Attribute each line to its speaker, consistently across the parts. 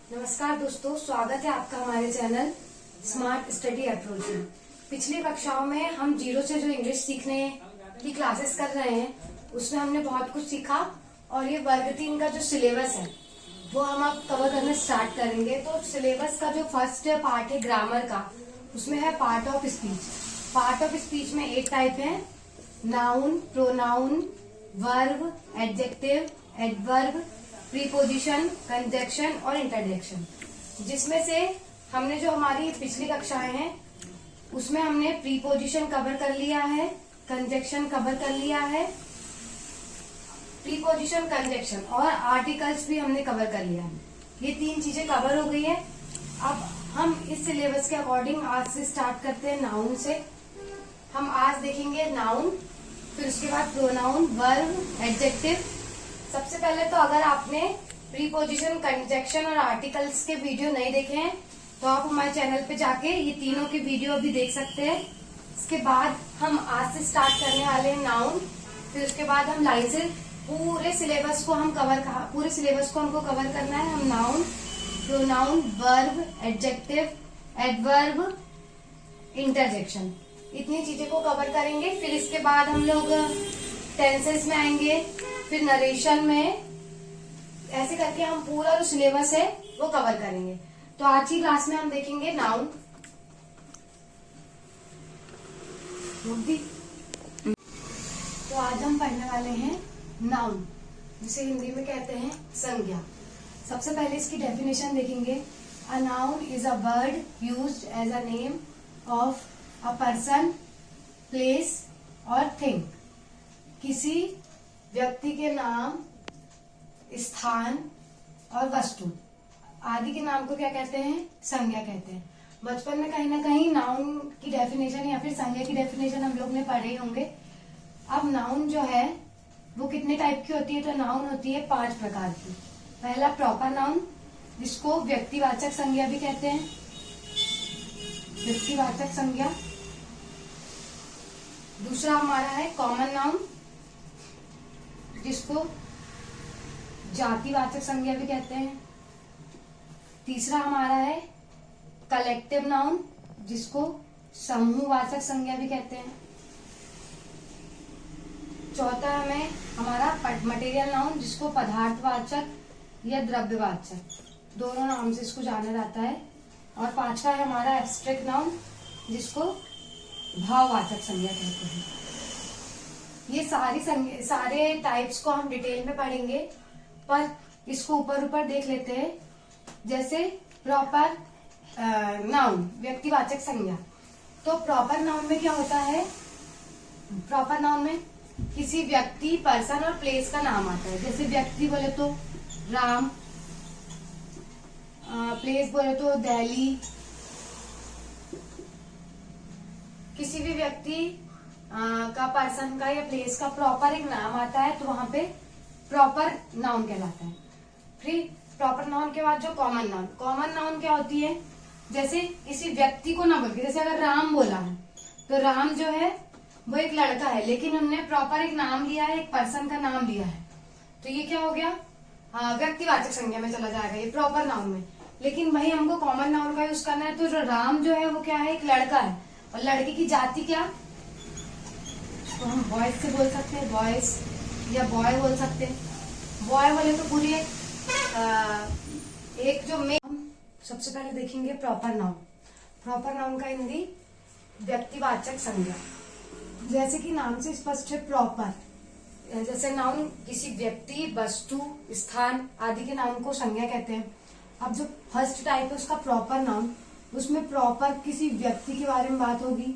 Speaker 1: नमस्कार दोस्तों, स्वागत है आपका हमारे चैनल स्मार्ट स्टडी अप्रोच में। पिछली कक्षाओं में हम जीरो से जो इंग्लिश सीखने की क्लासेस कर रहे हैं उसमें हमने बहुत कुछ सीखा और ये वर्ग 3 का जो सिलेबस है वो हम अब कवर करना स्टार्ट करेंगे। तो सिलेबस का जो फर्स्ट पार्ट है ग्रामर का, उसमें है part of speech. Part of speech में 8 टाइप है: noun, pronoun, verb, adjective, adverb, preposition, conjunction और इंटरजेक्शन। जिसमें से हमने जो हमारी पिछली कक्षाएं हैं उसमें हमने प्रीपोजिशन कवर कर लिया है, कंजक्शन कवर कर लिया है, प्रीपोजिशन, कंजक्शन और आर्टिकल्स भी हमने कवर कर लिया है। ये 3 चीजें कवर हो गई है। अब हम इस सिलेबस के अकॉर्डिंग आज से स्टार्ट करते हैं नाउन से। हम आज देखेंगे नाउन, फिर उसके बाद प्रोनाउन, वर्ब, एडजेक्टिव। सबसे पहले तो अगर आपने प्रीपोजिशन, कंजक्शन और आर्टिकल्स के वीडियो नहीं देखे हैं तो आप हमारे चैनल पे जाके ये तीनों के वीडियो अभी देख सकते हैं। इसके बाद हम आज से स्टार्ट करने वाले हैं नाउन, फिर उसके बाद हम लाइन से पूरे सिलेबस को हमको कवर करना है। हम noun, pronoun, verb, adjective, adverb, interjection, इतनी चीजें को कवर करेंगे। फिर इसके बाद हम लोग टेंसेस में आएंगे, फिर नरेशन में, ऐसे करके हम पूरा जो सिलेबस है वो कवर करेंगे। तो आज की क्लास में हम देखेंगे नाउन। तो आज हम पढ़ने वाले हैं नाउन, जिसे हिंदी में कहते हैं संज्ञा। सबसे पहले इसकी डेफिनेशन देखेंगे। A noun is a word used as a name of a person, place और थिंग। किसी व्यक्ति के नाम, स्थान और वस्तु आदि के नाम को क्या कहते हैं? संज्ञा कहते हैं। बचपन में कहीं ना कहीं नाउन की डेफिनेशन या फिर संज्ञा की डेफिनेशन हम लोग ने पढ़े होंगे। अब नाउन जो है वो कितने टाइप की होती है? तो नाउन होती है 5 प्रकार की। पहला प्रॉपर नाउन, जिसको व्यक्तिवाचक संज्ञा भी कहते हैं, व्यक्तिवाचक संज्ञा। दूसरा हमारा है कॉमन नाउन, जिसको जातिवाचक संज्ञा भी कहते हैं। तीसरा हमारा है कलेक्टिव नाउन, जिसको समूहवाचक संज्ञा भी कहते हैं। चौथा हमें हमारा मटेरियल नाउन, जिसको पदार्थवाचक या द्रव्यवाचक, दोनों नाम से इसको जाना जाता है। और पांचवा है हमारा एब्स्ट्रैक्ट नाउन, जिसको भाववाचक संज्ञा कहते हैं। ये सारे टाइप्स को हम डिटेल में पढ़ेंगे, पर इसको ऊपर देख लेते हैं। जैसे प्रॉपर नाउन, व्यक्तिवाचक संज्ञा। तो प्रॉपर नाउन में क्या होता है? प्रॉपर नाउन में किसी व्यक्ति, पर्सन और प्लेस का नाम आता है। जैसे व्यक्ति बोले तो राम, प्लेस बोले तो दिल्ली। किसी भी व्यक्ति का, पर्सन का या प्लेस का प्रॉपर एक नाम आता है तो वहां पे प्रॉपर नाउन कहलाता है। फिर प्रॉपर नाउन के बाद जो कॉमन नाउन। कॉमन नाउन क्या होती है? जैसे किसी व्यक्ति को ना बोल के, जैसे अगर राम बोला है तो राम जो है वो एक लड़का है, लेकिन हमने प्रॉपर एक नाम लिया है, एक पर्सन का नाम लिया है, तो ये क्या हो गया? व्यक्तिवाचक संज्ञा में चला जाएगा, ये प्रॉपर नाउन में। लेकिन भाई हमको कॉमन नाउन का यूज करना है, तो जो राम जो है वो क्या है? एक लड़का है। और लड़के की जाति क्या? तो हम बॉयज से बोल सकते हैं, बॉयज, या बॉय बोल सकते हैं। बॉय बोले तो पूरी एक जो में। हम सबसे पहले देखेंगे प्रॉपर नाउन। प्रॉपर नाउन का हिंदी व्यक्तिवाचक संज्ञा। जैसे कि नाम से स्पष्ट है, प्रॉपर। जैसे नाउन किसी व्यक्ति, वस्तु, स्थान आदि के नाम को संज्ञा कहते हैं। अब जो फर्स्ट टाइप है उसका प्रॉपर नाउन, उसमें प्रॉपर किसी व्यक्ति के बारे में बात होगी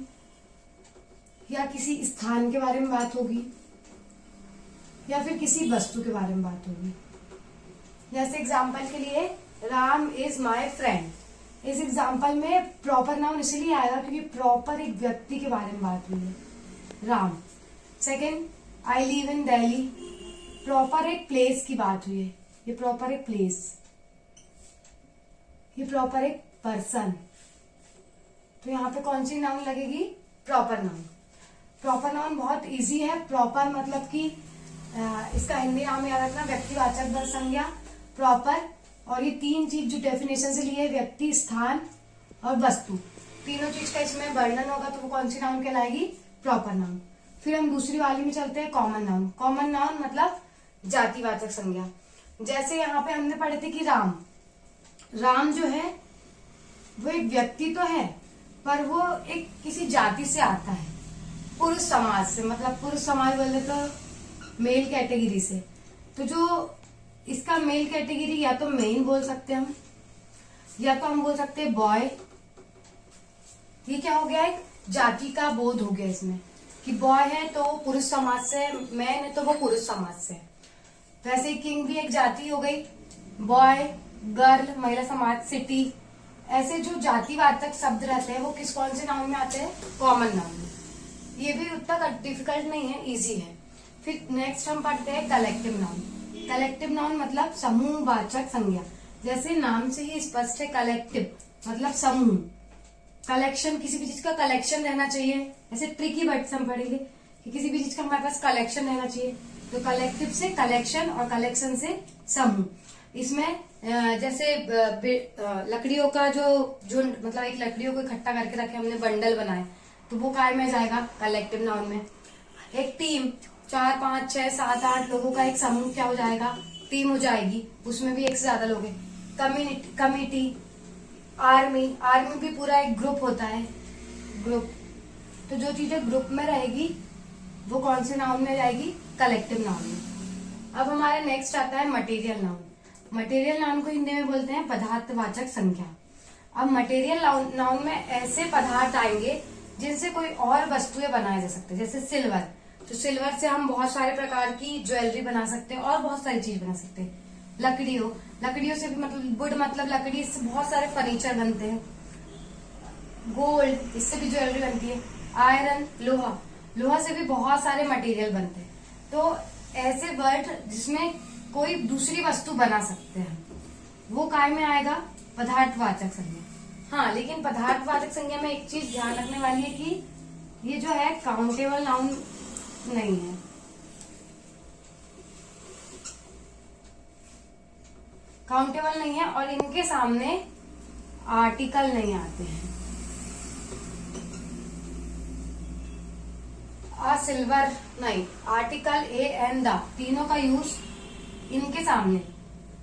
Speaker 1: या किसी स्थान के बारे में बात होगी या फिर किसी वस्तु के बारे में बात होगी। जैसे एग्जाम्पल के लिए, राम इज माई फ्रेंड। इस एग्जाम्पल में प्रॉपर नाउन इसलिए आएगा क्योंकि प्रॉपर एक व्यक्ति के बारे में बात हुई है, Ram. Second, I live in Delhi. Proper एक प्लेस की बात हुई है, ये प्रॉपर एक प्लेस। ये प्रॉपर एक पर्सन। तो यहाँ पे कौन सी नाउन लगेगी? Proper noun. प्रॉपर नाउन बहुत इजी है। प्रॉपर मतलब कि इसका हिंदी नाम याद रखना, व्यक्तिवाचक संज्ञा। प्रॉपर और ये तीन चीज जो डेफिनेशन से ली है, व्यक्ति, स्थान और वस्तु, तीनों चीज का इसमें वर्णन होगा तो वो कौन सी नाउन कहलाएगी? Proper noun. फिर हम दूसरी वाली में चलते हैं, कॉमन नाउन। कॉमन नाउन मतलब जातिवाचक संज्ञा। जैसे यहाँ पे हमने पढ़े थे कि राम, राम जो है वो एक व्यक्ति तो है पर वो एक किसी जाति से आता है, पुरुष समाज से, मतलब पुरुष समाज बोले तो मेल कैटेगरी से। तो जो इसका मेल कैटेगरी या तो मेन बोल सकते हैं हम, या तो हम बोल सकते हैं बॉय। ये क्या हो गया? एक जाति का बोध हो गया इसमें कि बॉय है तो वो पुरुष समाज से, मैन है तो वो पुरुष समाज से। वैसे किंग भी एक जाति हो गई, बॉय, गर्ल, महिला समाज, सिटी। ऐसे जो जातिवाचक शब्द रहते हैं वो किस कौन से नाउन में आते हैं? कॉमन नाउन में। ये भी उतना डिफिकल्ट नहीं है, इजी है। फिर नेक्स्ट हम पढ़ते हैं कलेक्टिव नाउन। कलेक्टिव नाउन मतलब समूहवाचक संज्ञा। जैसे नाम से ही स्पष्ट है, कलेक्टिव मतलब समूह। कलेक्शन, किसी भी चीज का कलेक्शन रहना चाहिए। ऐसे ट्रिकी वर्ड्स हम पढ़ेंगे कि किसी भी चीज का हमारे पास कलेक्शन रहना चाहिए। तो कलेक्टिव से कलेक्शन और कलेक्शन से समूह। इसमें जैसे लकड़ियों का जो झुंड, मतलब एक लकड़ियों को इकट्ठा करके रखे हमने, बंडल बनाए, तो वो काय में जाएगा? कलेक्टिव नाउन में। एक टीम, 4, 5, 6, 7, 8 लोगों का एक समूह क्या हो जाएगा? टीम हो जाएगी। उसमें भी एक से ज्यादा लोग हैं। कम्युनिटी, कमिटी, आर्मी, आर्मी भी पूरा एक ग्रुप होता है, ग्रुप। तो जो चीजें ग्रुप में रहेगी वो कौन से नाउन में जाएगी? कलेक्टिव नाउन में। अब हमारा नेक्स्ट आता है मटेरियल नाउन। मटेरियल नाउन को हिंदी में बोलते हैं पदार्थवाचक संख्या। अब मटेरियल नाउन में ऐसे पदार्थ आएंगे जिनसे कोई और वस्तुएं बनाए जा सकते हैं। जैसे सिल्वर, तो सिल्वर से हम बहुत सारे प्रकार की ज्वेलरी बना सकते हैं और बहुत सारी चीज बना सकते हैं। लकड़ियों, लकड़ियों से भी, मतलब वुड मतलब लकड़ी, इससे बहुत सारे फर्नीचर बनते हैं। गोल्ड, इससे भी ज्वेलरी बनती है। आयरन, लोहा, लोहा से भी बहुत सारे मटेरियल बनते हैं। तो ऐसे वर्ड जिसमें कोई दूसरी वस्तु बना सकते हैं वो काय में आएगा? पदार्थवाचक संज्ञा। हाँ, लेकिन पदार्थवाचक संज्ञा में एक चीज ध्यान रखने वाली है कि ये जो है काउंटेबल नाउन नहीं है। काउंटेबल नहीं है और इनके सामने आर्टिकल नहीं आते हैं। सिल्वर नहीं, आर्टिकल, ए एंड द, तीनों का यूज इनके सामने,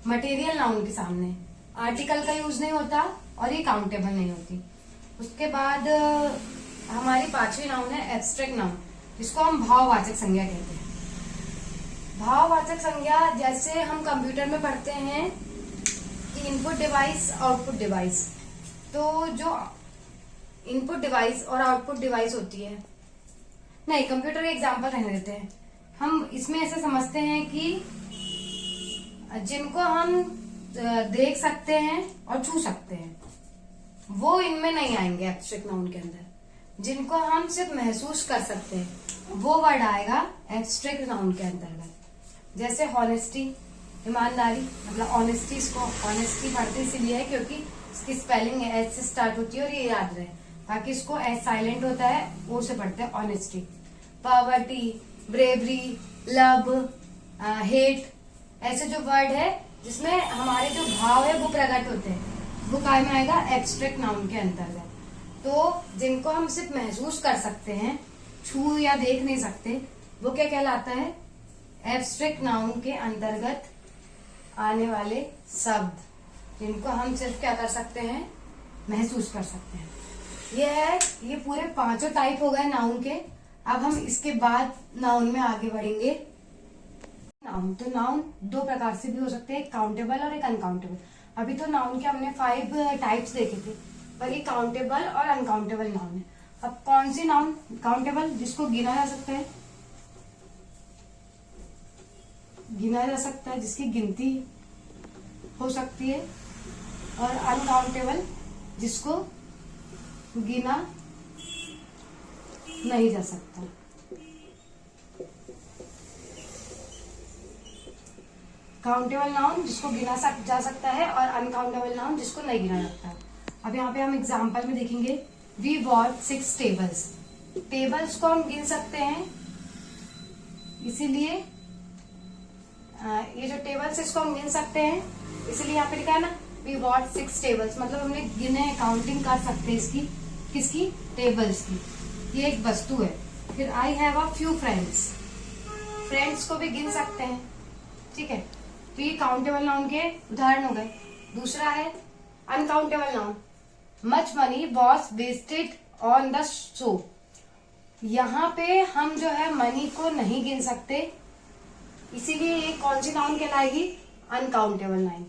Speaker 1: मटेरियल नाउन के सामने आर्टिकल का यूज नहीं होता और ये काउंटेबल नहीं होती। उसके बाद हमारी पांचवी नाउन है एब्स्ट्रैक्ट नाउन, जिसको हम भाववाचक संज्ञा कहते हैं। भाववाचक संज्ञा जैसे हम कंप्यूटर में पढ़ते हैं कि इनपुट डिवाइस, आउटपुट डिवाइस। तो जो इनपुट डिवाइस और आउटपुट डिवाइस होती है, नहीं, कंप्यूटर का एग्जांपल रहने देते हैं। हम इसमें ऐसे समझते हैं कि जिनको हम देख सकते हैं और छू सकते हैं वो इनमें नहीं आएंगे एब्स्ट्रैक्ट नाउन के अंदर। जिनको हम सिर्फ महसूस कर सकते हैं वो वर्ड आएगा एब्स्ट्रैक्ट नाउन के अंतर्गत। जैसे हॉनेस्टी, ईमानदारी, मतलब ऑनेस्टी, इसको ऑनेस्टी पढ़ते इसलिए है क्योंकि इसकी स्पेलिंग एच से स्टार्ट होती है और ये याद रहे। बाकी इसको एच साइलेंट होता है, ओ से पढ़ते हैं honesty. Poverty, bravery, love, hate, ऐसे जो वर्ड है जिसमें हमारे जो भाव है वो प्रकट होते हैं, वो काय में आएगा? एब्स्ट्रैक्ट नाउन के अंतर्गत। तो जिनको हम सिर्फ महसूस कर सकते हैं, छू या देख नहीं सकते, वो क्या कहलाता है? एब्स्ट्रैक्ट नाउन के अंतर्गत आने वाले शब्द, जिनको हम सिर्फ क्या कर सकते हैं? महसूस कर सकते हैं। ये पूरे पांचों टाइप हो गए नाउन के। अब हम इसके बाद नाउन में आगे बढ़ेंगे। नाउन, तो नाउन दो प्रकार से भी हो सकते हैं, एक काउंटेबल और एक अनकाउंटेबल। अभी तो नाउन के हमने 5 टाइप्स देखे थे, पर ये काउंटेबल और अनकाउंटेबल नाउन है। अब कौन सी नाउन? काउंटेबल, जिसको गिना जा सकता है, गिना जा सकता है, जिसकी गिनती हो सकती है, और अनकाउंटेबल, जिसको गिना नहीं जा सकता। काउंटेबल नाउन जिसको गिना जा सकता है और अनकाउंटेबल नाउन जिसको नहीं गिना जाता। अब यहाँ पे हम एग्जांपल में देखेंगे, वी बॉट 6 टेबल्स। टेबल्स को हम गिन सकते हैं, इसीलिए ये जो टेबल्स इसको हम गिन सकते हैं, इसलिए यहाँ पे लिखा है ना वी वॉट 6 टेबल्स, मतलब हमने गिने, काउंटिंग कर सकते हैं इसकी, किसकी, टेबल्स की। ये एक वस्तु है। फिर I have a few friends, friends को भी गिन सकते हैं, ठीक है। तो ये काउंटेबल नाउन के उदाहरण हो गए। दूसरा है uncountable noun, much money was wasted on the show. यहाँ पे हम जो है मनी को नहीं गिन सकते, इसीलिए ये कौन सी नाउन कहलाएगी, uncountable noun.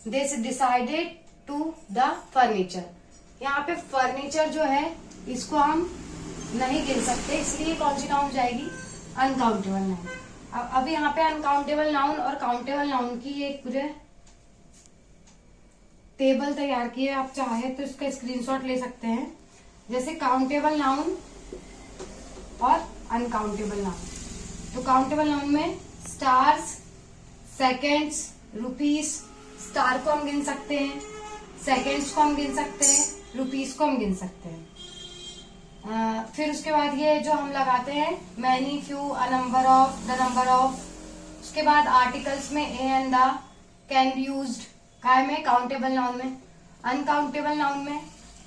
Speaker 1: This decided to the furniture, यहाँ पे फर्नीचर जो है इसको हम नहीं गिन सकते, इसलिए कौन सी नाउन जाएगी, अनकाउंटेबल नाउन। अभी यहाँ पे अनकाउंटेबल नाउन और काउंटेबल नाउन की एक पूरे टेबल तैयार की है, आप चाहे तो इसका स्क्रीनशॉट ले सकते हैं। जैसे काउंटेबल नाउन और अनकाउंटेबल नाउन, तो काउंटेबल नाउन में स्टार्स, सेकेंड्स, रुपीस, स्टार को हम गिन सकते हैं, सेकेंड्स को हम गिन सकते हैं, रुपीस को हम गिन सकते हैं। फिर उसके बाद ये जो हम लगाते हैं many, few, a number of, the number of. उसके बाद आर्टिकल्स में A and the, can be used, काय में, काउंटेबल नाउन में। अनकाउंटेबल नाउन में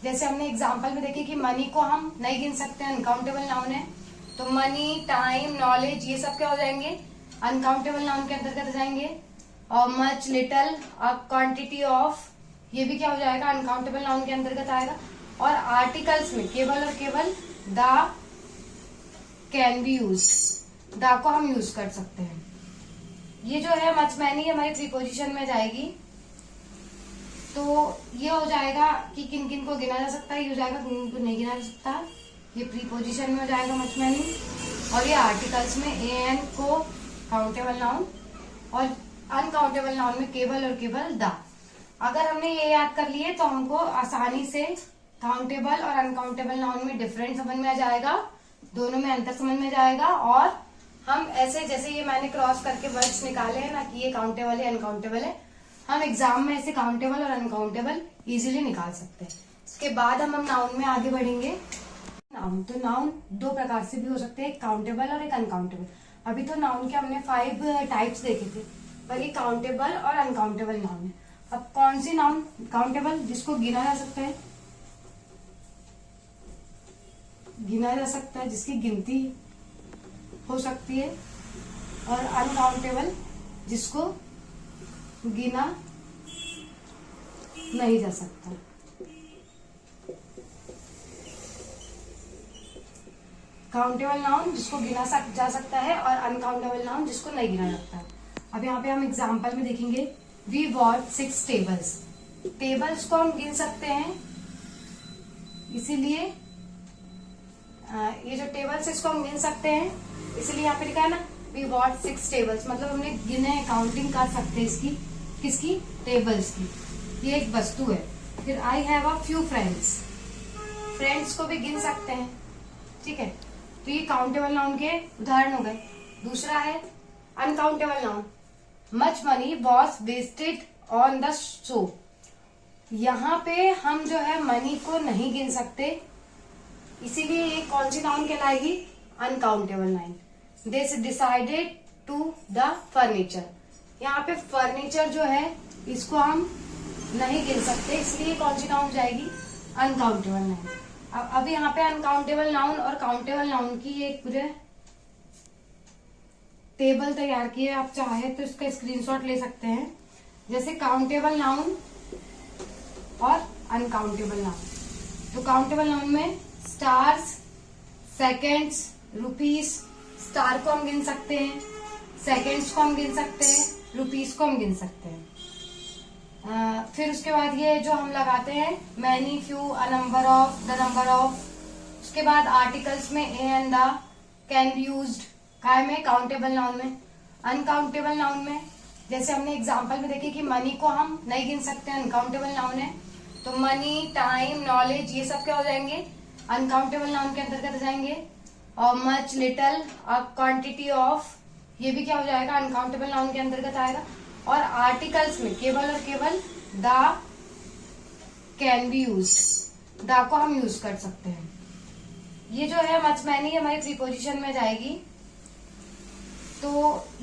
Speaker 1: जैसे हमने एग्जांपल में देखी कि मनी को हम नहीं गिन सकते, अनकाउंटेबल नाउन है, तो मनी, टाइम, नॉलेज, ये सब क्या हो जाएंगे, अनकाउंटेबल नाउन के अंतर्गत आ जाएंगे। और मच, लिटल, क्वांटिटी ऑफ, ये भी क्या हो जाएगा, अनकाउंटेबल नाउन के अंतर्गत आएगा। और आर्टिकल्स में केवल और केवल the, can be use, the को हम यूज कर सकते हैं। ये जो है मच मैनी हमारी प्रीपोजिशन में जाएगी, तो ये हो जाएगा कि किन किन को गिना जा सकता है, ये हो जाएगा किन किन को नहीं गिना जा सकता, ये प्रीपोजिशन में हो जाएगा मच मैनी। और ये आर्टिकल्स में ए एन को काउंटेबल नाउन, और अनकाउंटेबल नाउन में केवल और केवल द। अगर हमने ये याद कर लिए तो हमको आसानी से काउंटेबल और अनकाउंटेबल नाउन में डिफरेंस समझ में आ जाएगा, दोनों में अंतर समझ में जाएगा। और हम ऐसे, जैसे ये मैंने क्रॉस करके वर्ड्स निकाले हैं ना कि ये काउंटेबल है, अनकाउंटेबल है, हम एग्जाम में ऐसे काउंटेबल और अनकाउंटेबल इजीली निकाल सकते हैं। इसके बाद हम नाउन में आगे बढ़ेंगे। नाउन, तो नाउन दो प्रकार से भी हो सकते हैं, एक काउंटेबल और एक अनकाउंटेबल। अभी तो नाउन के हमने 5 टाइप्स देखे थे, पर ये काउंटेबल और अनकाउंटेबल नाउन है। अब कौन सी नाउन काउंटेबल, जिसको गिना जा सकता है, गिना जा सकता है, जिसकी गिनती हो सकती है, और अनकाउंटेबल जिसको गिना नहीं जा सकता। काउंटेबल नाउन जिसको गिना जा सकता है और अनकाउंटेबल नाउन जिसको नहीं गिना जाता है। अब यहाँ पे हम एग्जाम्पल में देखेंगे, वी वॉट 6 टेबल्स, टेबल्स को हम गिन सकते हैं, इसीलिए ये जो टेबल्स इसको हम गिन सकते हैं, इसलिए यहाँ पे लिखा है ना वी वॉट 6 टेबल्स, मतलब हमने गिने, काउंटिंग कर सकते हैं इसकी, किसकी, टेबल्स की। ये एक वस्तु है। फिर I have a few friends, friends को भी गिन सकते हैं, ठीक है। तो ये काउंटेबल नाउन के उदाहरण हो गए। दूसरा है uncountable noun, much money was wasted on the show. यहाँ पे हम जो है मनी को नहीं गिन सकते, इसीलिए ये कौन सी नाउन कहलाएगी, uncountable noun. This decided to the furniture, यहाँ पे फर्नीचर जो है इसको हम नहीं गिन सकते, इसलिए कौन सी नाउन जाएगी, अनकाउंटेबल नाउन। अब यहाँ पे अनकाउंटेबल नाउन और काउंटेबल नाउन की एक पूरे टेबल तैयार की है, आप चाहे तो इसका स्क्रीनशॉट ले सकते हैं। जैसे काउंटेबल नाउन और अनकाउंटेबल नाउन, तो काउंटेबल नाउन में स्टार्स, सेकेंड्स, रुपीस, स्टार को हम गिन सकते हैं, सेकेंड्स को हम गिन सकते हैं, रुपीस को हम गिन सकते हैं। फिर उसके बाद ये जो हम लगाते हैं many, few, a number of, the number of. उसके बाद आर्टिकल्स में A and the, can be used, काय में, काउंटेबल नाउन में। अनकाउंटेबल नाउन में जैसे हमने एग्जांपल में देखी कि मनी को हम नहीं गिन सकते, अनकाउंटेबल नाउन है, तो मनी, टाइम, नॉलेज, ये सब क्या हो जाएंगे, अनकाउंटेबल नाउन के अंतर्गत आ जाएंगे। और मच, लिटल, क्वांटिटी ऑफ, ये भी क्या हो जाएगा, अनकाउंटेबल नाउन के अंतर्गत आएगा। और आर्टिकल्स में केवल और केवल the, can be use, the को हम यूज कर सकते हैं। ये जो है मच मैनी हमारी प्रीपोजिशन में जाएगी, तो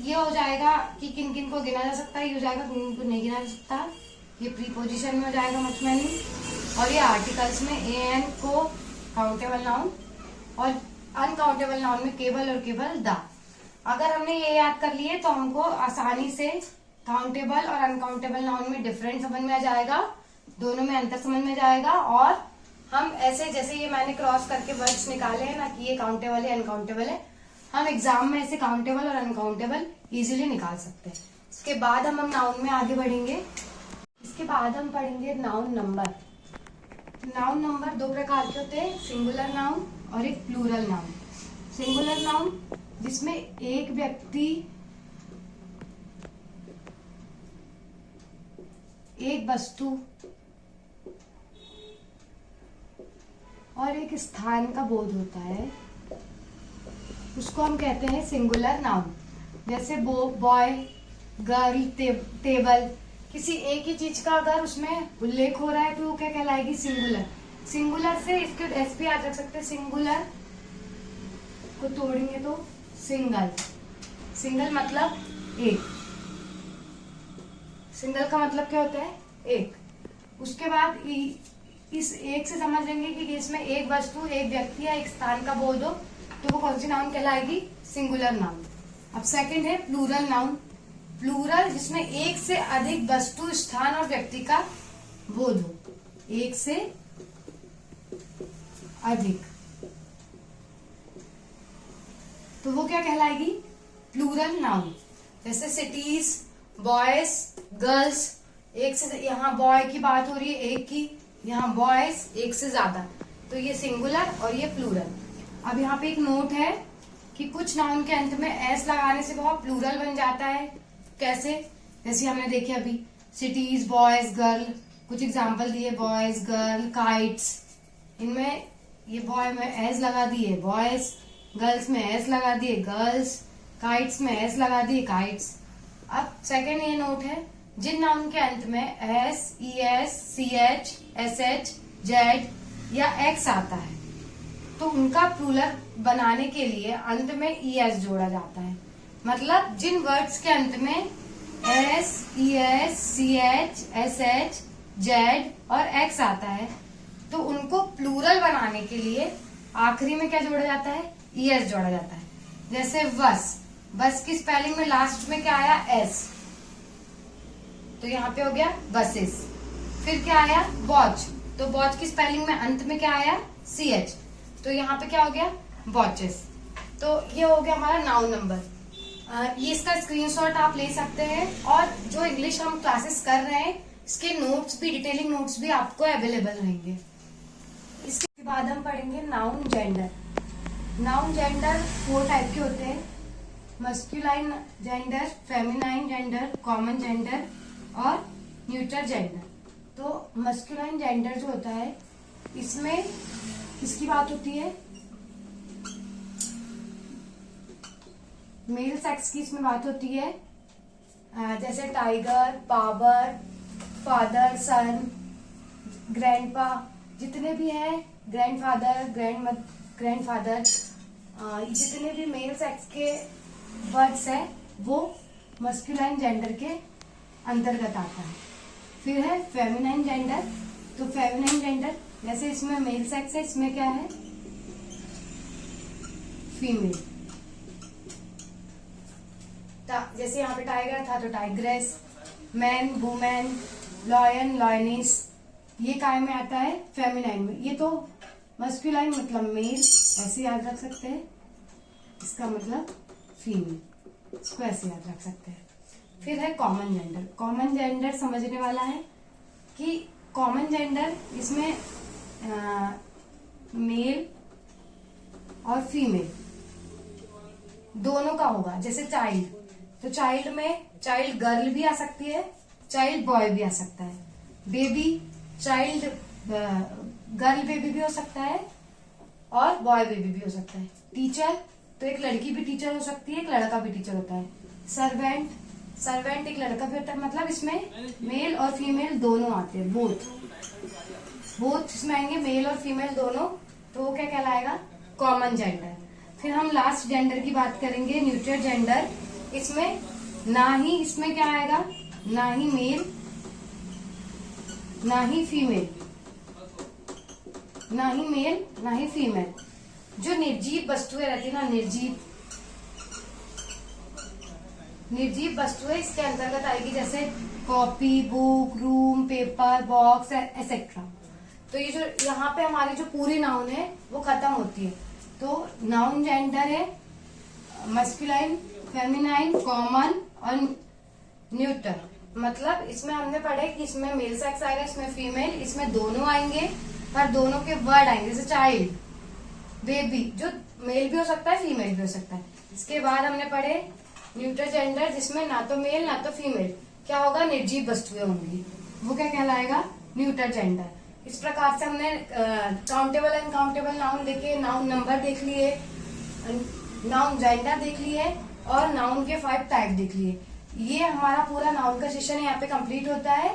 Speaker 1: ये हो जाएगा कि किन किन को गिना जा सकता है, ये हो जाएगा किन किन को नहीं गिना जा सकता। ये प्रीपोजिशन में हो जाएगा मच मैनी, और ये आर्टिकल्स में ए एन को काउंटेबल नाउन, और अनकाउंटेबल नाउन में केवल और केवल द। अगर हमने ये याद कर लिए तो हमको आसानी से काउंटेबल और अनकाउंटेबल नाउन में डिफरेंस समझ में आ जाएगा, दोनों में अंतर समझ में जाएगा। और हम ऐसे, जैसे ये मैंने क्रॉस करके वर्ड्स निकाले हैं ना कि ये काउंटेबल है अनकाउंटेबल है, हम एग्जाम में ऐसे काउंटेबल और अनकाउंटेबल इजीली निकाल सकते हैं। इसके बाद हम नाउन में आगे बढ़ेंगे। इसके बाद हम पढ़ेंगे नाउन नंबर। नाउन नंबर दो प्रकार के होते हैं, सिंगुलर नाउन और एक प्लूरल नाउन। सिंगुलर नाउन जिसमें एक व्यक्ति, एक वस्तु और एक स्थान का बोध होता है, उसको हम कहते हैं सिंगुलर नाउन। जैसे बॉय, गर्ल, टेबल, किसी एक ही चीज का अगर उसमें उल्लेख हो रहा है तो वो क्या कहलाएगी, सिंगुलर। सिंगुलर से इसके एस भी याद रख सकते हैं, सिंगुलर को तोड़ेंगे तो सिंगल। सिंगल मतलब एक, सिंगल का मतलब क्या होता है, एक। उसके बाद इस एक से समझ लेंगे कि इसमें एक वस्तु, एक व्यक्ति या एक स्थान का बोध हो तो वो कौन सी नाउन कहलाएगी, सिंगुलर नाउन। अब सेकंड है प्लूरल नाउन। प्लूरल जिसमें एक से अधिक वस्तु, स्थान और व्यक्ति का बोध हो, एक से अधिक, तो वो क्या कहलाएगी, प्लूरल नाउन। जैसे सिटीज, बॉयज, गर्ल्स, एक से, यहाँ बॉय की बात हो रही है एक की, यहाँ बॉयज एक से ज्यादा, तो ये सिंगुलर और ये प्लूरल। अब यहाँ पे एक नोट है कि कुछ नाउन के अंत में एस लगाने से वह प्लूरल बन जाता है। कैसे, जैसे हमने देखे अभी सिटीज, बॉयज, गर्ल, कुछ एग्जांपल दिए, बॉयज, गर्ल, काइट्स, इनमें ये बॉय में एस लगा दिए बॉयज, गर्ल्स में एस लगा दिए गर्ल्स, काइट्स में एस लगा दिए काइट्स। अब सेकंड ये नोट है, जिन नाउन के अंत में S, E S, C H, S H, Z या एक्स आता है तो उनका प्लूरल बनाने के लिए अंत में ई एस जोड़ा जाता है। मतलब जिन वर्ड्स के अंत में S, E S, C H, S H, Z और एक्स आता है तो उनको प्लूरल बनाने के लिए आखिरी में क्या जोड़ा जाता है, ई एस जोड़ा जाता है। जैसे बस, बस की स्पेलिंग में लास्ट में क्या आया, एस, तो यहाँ पे हो गया बसेस। फिर क्या आया, वॉच, तो वॉच की स्पेलिंग में अंत में क्या आया, सी एच, तो यहाँ पे क्या हो गया, वॉचेस। तो ये हो गया हमारा नाउन नंबर। ये इसका स्क्रीनशॉट आप ले सकते हैं, और जो इंग्लिश हम क्लासेस कर रहे हैं इसके नोट्स भी, डिटेलिंग नोट्स भी आपको अवेलेबल रहेंगे। इसके बाद हम पढ़ेंगे noun gender. Noun gender 4 type के होते हैं, masculine gender, feminine gender, common gender और न्यूट्रल जेंडर। तो मस्कुलाइन जेंडर जो होता है इसमें किसकी बात होती है, मेल सेक्स की इसमें बात होती है। जैसे टाइगर, पावर, फादर, सन, ग्रैंडपा, जितने भी हैं, ग्रैंडफादर, ग्रैंडफादर, जितने भी मेल सेक्स के वर्ड्स हैं वो मस्कुलाइन जेंडर के अंतर्गत आता है। फिर है फेमिनाइन जेंडर। तो फेमिनाइन जेंडर जैसे इसमें मेल सेक्स है, इसमें क्या है, फीमेल। जैसे यहाँ पे टाइगर था तो टाइग्रेस, मैन, वुमेन, लॉयन, लॉयनिस, ये काय में आता है, फेमिनाइन में। ये तो मस्कुलाइन मतलब मेल, ऐसे याद रख सकते हैं, इसका मतलब फीमेल, इसको ऐसे याद रख सकते हैं। फिर है कॉमन जेंडर। कॉमन जेंडर समझने वाला है कि कॉमन जेंडर इसमें मेल और फीमेल दोनों का होगा। जैसे चाइल्ड, तो चाइल्ड में चाइल्ड गर्ल भी आ सकती है, चाइल्ड बॉय भी आ सकता है। बेबी, चाइल्ड गर्ल बेबी भी हो सकता है और बॉय बेबी भी हो सकता है। टीचर, तो एक लड़की भी टीचर हो सकती है, एक लड़का भी टीचर होता है। सर्वेंट, सर्वेंट एक लड़का भी होता है, मतलब इसमें मेल और फीमेल दोनों आते हैं, बोथ इसमें आएंगे, मेल और फीमेल दोनों, तो वो क्या कहलाएगा, कॉमन जेंडर। फिर हम लास्ट जेंडर की बात करेंगे, न्यूट्रल जेंडर। इसमें ना ही इसमें क्या आएगा, ना ही मेल ना ही फीमेल, ना ही मेल ना ही फीमेल। जो निर्जीव वस्तुएं रहती है ना, निर्जीव वस्तुएं इसके अंतर्गत आएगी, जैसे copy, book, room, paper, box etcetera. तो ये जो यहाँ पे हमारी जो पूरी नाउन है वो खत्म होती है। तो नाउन जेंडर है मस्कुलाइन, फेमिनाइन, कॉमन और न्यूट्रल। मतलब इसमें हमने पढ़े कि इसमें मेल सेक्स आएगा, इसमें फीमेल, इसमें दोनों आएंगे, पर दोनों के वर्ड आएंगे, जैसे चाइल्ड, बेबी, जो मेल भी हो सकता है फीमेल भी हो सकता है। इसके बाद हमने पढ़े न्यूट्रल जेंडर, जिसमें ना तो मेल ना तो फीमेल, क्या होगा, निर्जीव वस्तुएं होंगी, वो क्या कहलाएगा, न्यूट्रल जेंडर। इस प्रकार से हमने काउंटेबल अनकाउंटेबल नाउन देखे, नाउन नंबर देख लिए, नाउन जेंडर देख लिए और नाउन के 5 टाइप देख लिए। ये हमारा पूरा नाउन का सेशन यहाँ पे कंप्लीट होता है।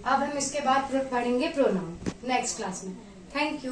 Speaker 1: अब हम इसके बाद पढ़ेंगे प्रोनाउन नेक्स्ट क्लास में। Thank you.